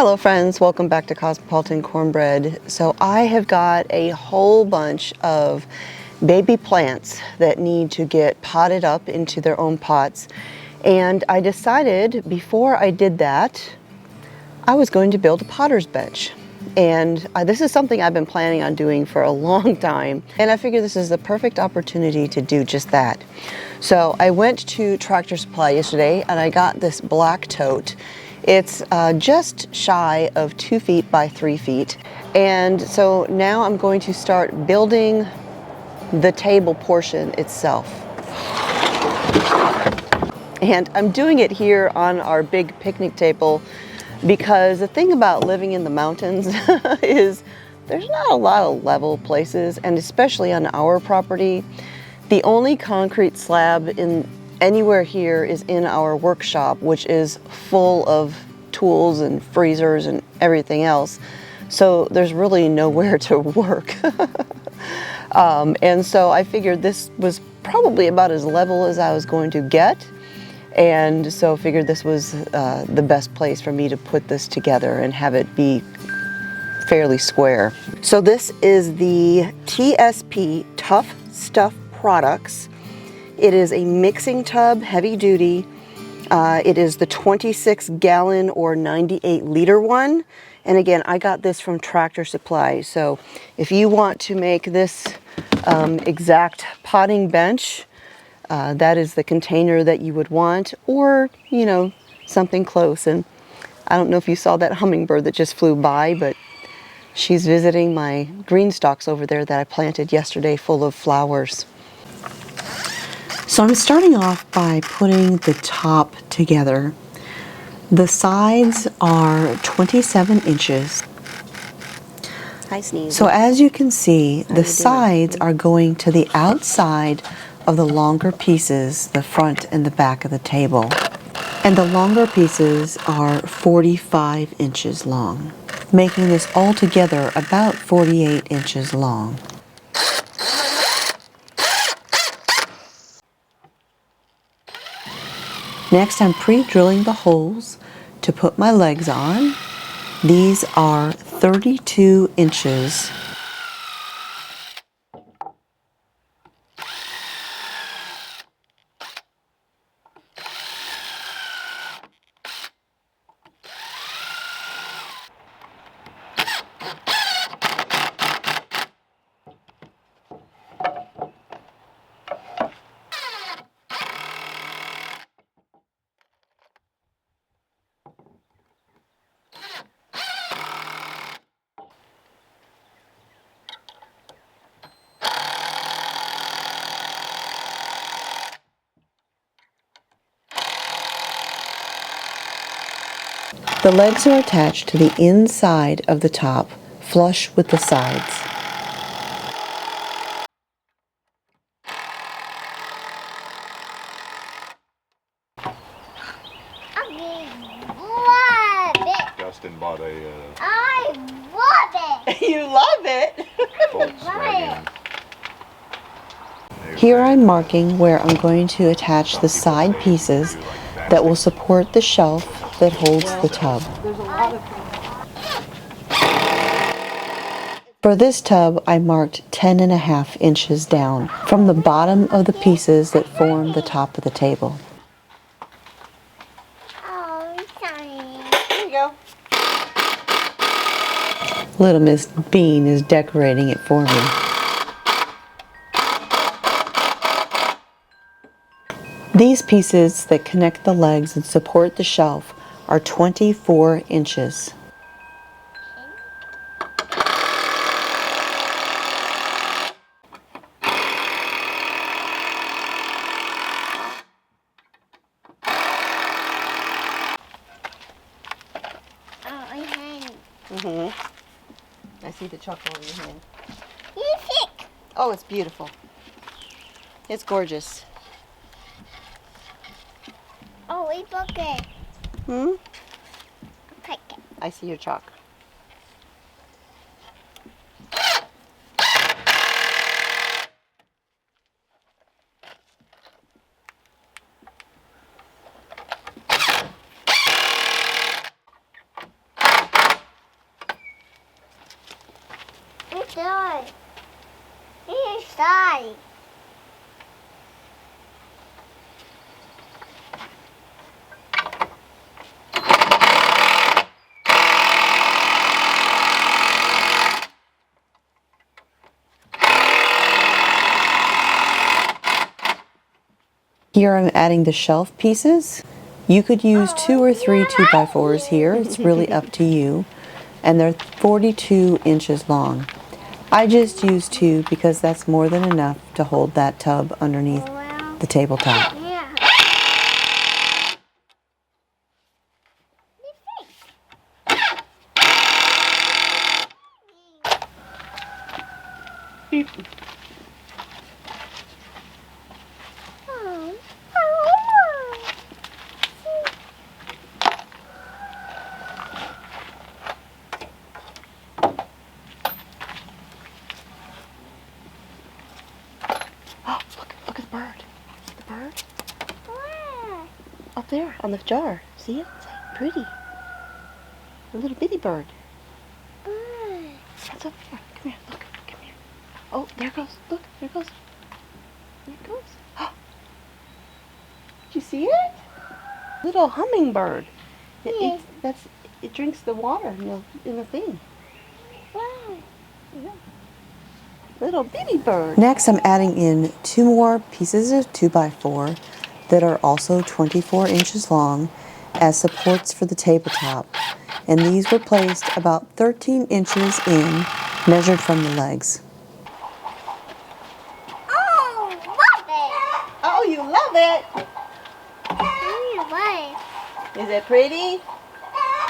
Hello friends, welcome back to Cosmopolitan Cornbread. So I have got a whole bunch of baby plants that need to get potted up into their own pots, and I decided before I did that I was going to build a potter's bench. And this is something I've been planning on doing for a long time, and I figure this is the perfect opportunity to do just that. So I went to Tractor Supply yesterday and I got this black tote. It's just shy of 2 feet by 3 feet. And so now I'm going to start building the table portion itself. And I'm doing it here on our big picnic table because the thing about living in the mountains is there's not a lot of level places, and especially on our property, the only concrete slab in anywhere here is in our workshop, which is full of tools and freezers and everything else. So there's really nowhere to work. And so I figured this was probably about as level as I was going to get. And so I figured this was the best place for me to put this together and have it be fairly square. So this is the TSP Tough Stuff Products. It is a mixing tub, heavy duty. It is the 26 gallon or 98 liter one. And again, I got this from Tractor Supply. So if you want to make this exact potting bench, that is the container that you would want, or, you know, something close. And I don't know if you saw that hummingbird that just flew by, but she's visiting my green stalks over there that I planted yesterday full of flowers. So I'm starting off by putting the top together. The sides are 27 inches. Hi, Sneeze. So as you can see, the sides are going to the outside of the longer pieces, the front and the back of the table. And the longer pieces are 45 inches long, making this altogether about 48 inches long. Next, I'm pre-drilling the holes to put my legs on. These are 32 inches. The legs are attached to the inside of the top, flush with the sides. Justin bought a I love it! You love it? Volkswagen. Here I'm marking where I'm going to attach the side pieces that will support the shelf that holds the tub. For this tub, I marked 10.5 inches down from the bottom of the pieces that form the top of the table. Oh, sorry. There you go. Little Miss Bean is decorating it for me. These pieces that connect the legs and support the shelf are 24 inches. My hand. I see the chocolate on your hand. You sick. Oh, it's beautiful. It's gorgeous. Oh, we broke it. Take it. I see your chalk. die. Here I'm adding the shelf pieces. You could use 2 or 3 2x4s here. It's really up to you. And they're 42 inches long. I just used 2 because that's more than enough to hold that tub underneath the tabletop. Yeah. Oh. Oh, look at the bird. The bird Where? up there on the jar. See it? It's like pretty. A little bitty bird. Where? It's up there. Come here, look. Come here. Oh, there it goes. Look, there it goes. There it goes. Did you see it? Little hummingbird. Yeah. It drinks the water in the thing. Where? Yeah. Little bitty bird. Next, I'm adding in 2 more pieces of 2x4 that are also 24 inches long as supports for the tabletop. And these were placed about 13 inches in, measured from the legs. Oh, love it. Oh, you love it! Why? Is it pretty?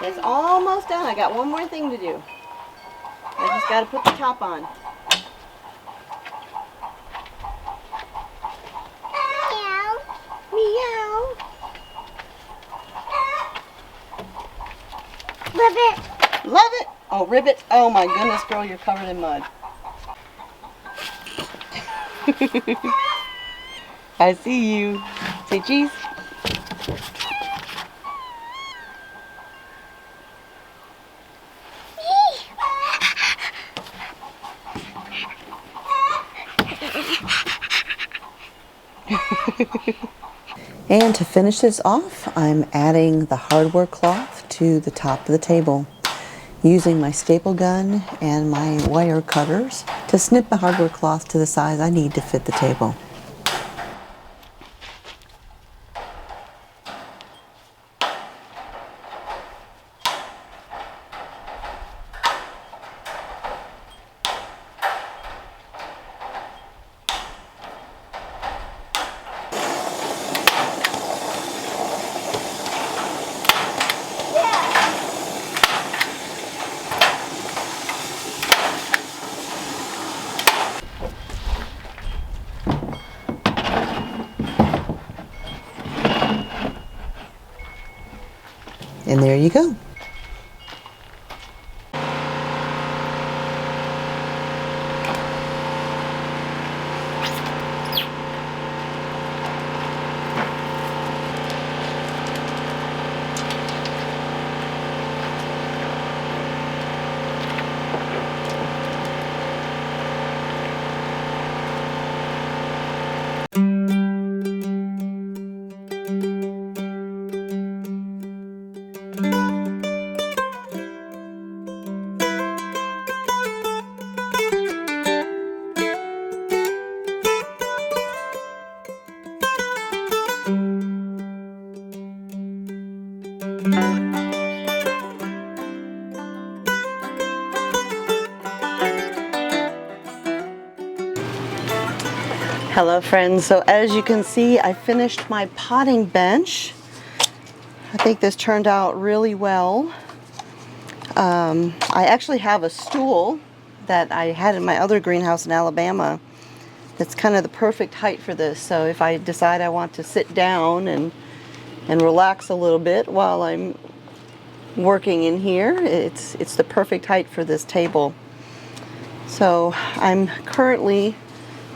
It's almost done. I got one more thing to do. I just got to put the top on. Meow. Meow. Ribbit. Love it. Oh, ribbit. Oh my goodness, girl, you're covered in mud. I see you. Say cheese. And to finish this off, I'm adding the hardware cloth to the top of the table, using my staple gun and my wire cutters to snip the hardware cloth to the size I need to fit the table. And there you go. Hello friends, so as you can see, I finished my potting bench. I think this turned out really well. I actually have a stool that I had in my other greenhouse in Alabama that's kind of the perfect height for this. So if I decide I want to sit down and relax a little bit while I'm working in here, it's the perfect height for this table. So I'm currently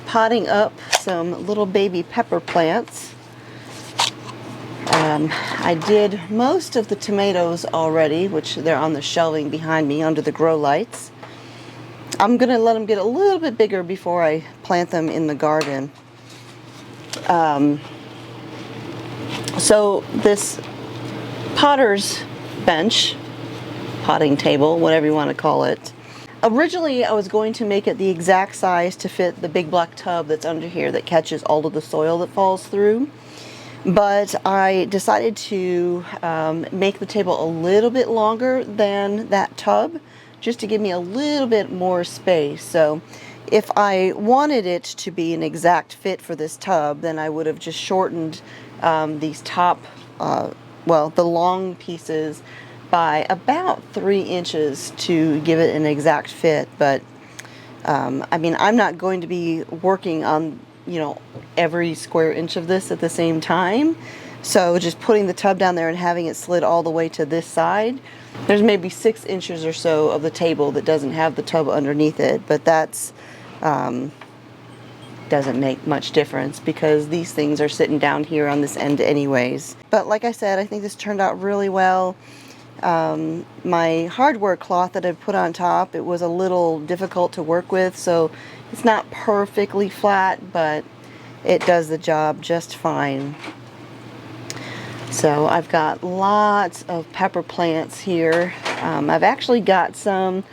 potting up some little baby pepper plants. I did most of the tomatoes already, which they're on the shelving behind me under the grow lights. I'm gonna let them get a little bit bigger before I plant them in the garden. So this potter's bench, potting table, whatever you want to call it. Originally, I was going to make it the exact size to fit the big black tub that's under here that catches all of the soil that falls through. But I decided to make the table a little bit longer than that tub, just to give me a little bit more space. So if I wanted it to be an exact fit for this tub, then I would have just shortened these top, the long pieces by about 3 inches to give it an exact fit. But I mean, I'm not going to be working on, you know, every square inch of this at the same time. So just putting the tub down there and having it slid all the way to this side, there's maybe 6 inches or so of the table that doesn't have the tub underneath it, but that's doesn't make much difference because these things are sitting down here on this end anyways. But like I said, I think this turned out really well. My hardware cloth that I put on top, it was a little difficult to work with, so it's not perfectly flat, but it does the job just fine. So I've got lots of pepper plants here. I've actually got some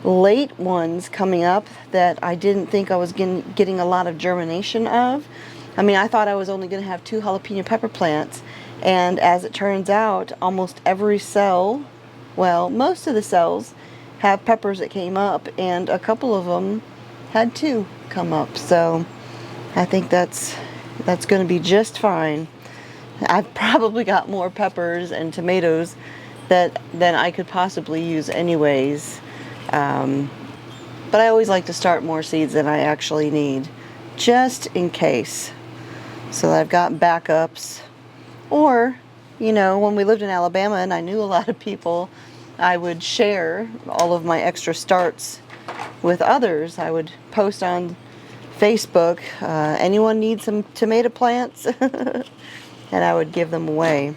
late ones coming up that I didn't think I was getting a lot of germination of. I mean, I thought I was only going to have 2 jalapeno pepper plants, and as it turns out, almost every cell, well, most of the cells have peppers that came up, and a couple of them had 2 come up. So I think that's going to be just fine. I've probably got more peppers and tomatoes than I could possibly use anyways. But I always like to start more seeds than I actually need, just in case, so that I've got backups. Or, you know, when we lived in Alabama and I knew a lot of people, I would share all of my extra starts with others. I would post on Facebook, anyone need some tomato plants? And I would give them away.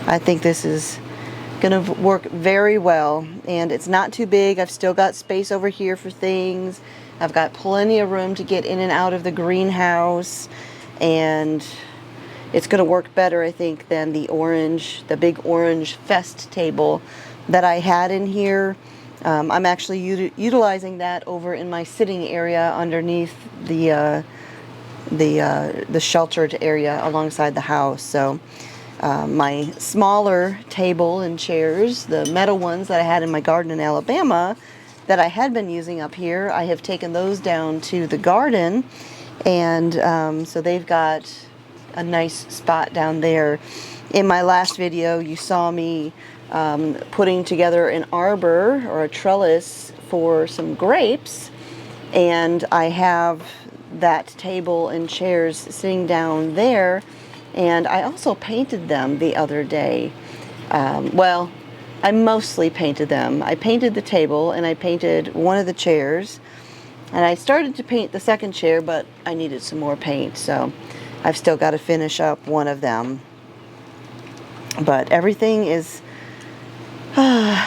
I think this is going to work very well, and it's not too big. I've still got space over here for things. I've got plenty of room to get in and out of the greenhouse, and it's going to work better, I think, than the big orange fest table that I had in here. I'm actually utilizing that over in my sitting area underneath the sheltered area alongside the house. So my smaller table and chairs, the metal ones that I had in my garden in Alabama that I had been using up here, I have taken those down to the garden, and so they've got a nice spot down there. In my last video, you saw me putting together an arbor or a trellis for some grapes, and I have that table and chairs sitting down there, and I also painted them the other day. Well, I mostly painted them. I painted the table and I painted one of the chairs, and I started to paint the second chair, but I needed some more paint, so I've still got to finish up one of them. But everything is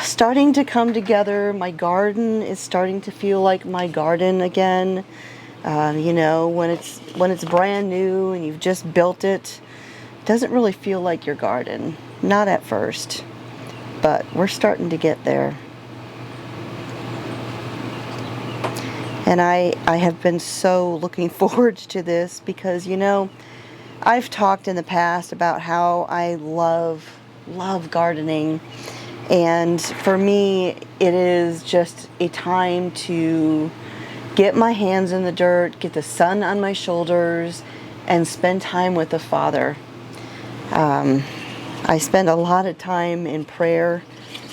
starting to come together. My garden is starting to feel like my garden again. You know, when it's brand new and you've just built it, it doesn't really feel like your garden. Not at first, but we're starting to get there. And I have been so looking forward to this because, you know, I've talked in the past about how I love gardening. And for me, it is just a time to get my hands in the dirt, get the sun on my shoulders, and spend time with the Father. I spend a lot of time in prayer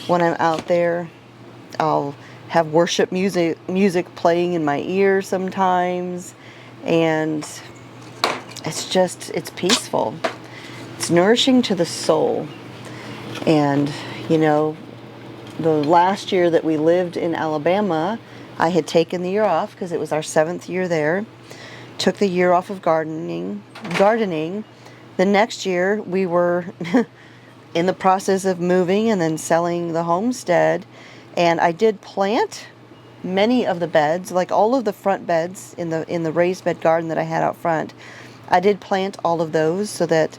when I'm out there. I'll have worship music playing in my ear sometimes, and it's peaceful. It's nourishing to the soul. And, you know, the last year that we lived in Alabama, I had taken the year off because it was our 7th year there. Took the year off of gardening. The next year we were in the process of moving and then selling the homestead, and I did plant many of the beds, like all of the front beds in the raised bed garden that I had out front. I did plant all of those so that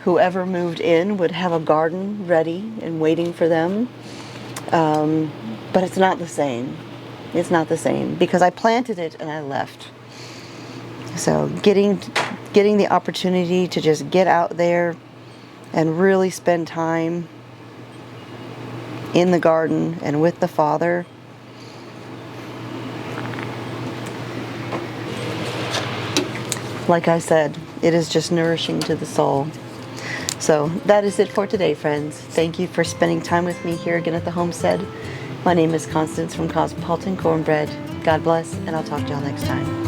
whoever moved in would have a garden ready and waiting for them. But it's not the same. It's not the same because I planted it and I left. So getting the opportunity to just get out there and really spend time in the garden and with the Father. Like I said, it is just nourishing to the soul. So that is it for today, friends. Thank you for spending time with me here again at the homestead. My name is Constance from Cosmopolitan Cornbread. God bless, and I'll talk to y'all next time.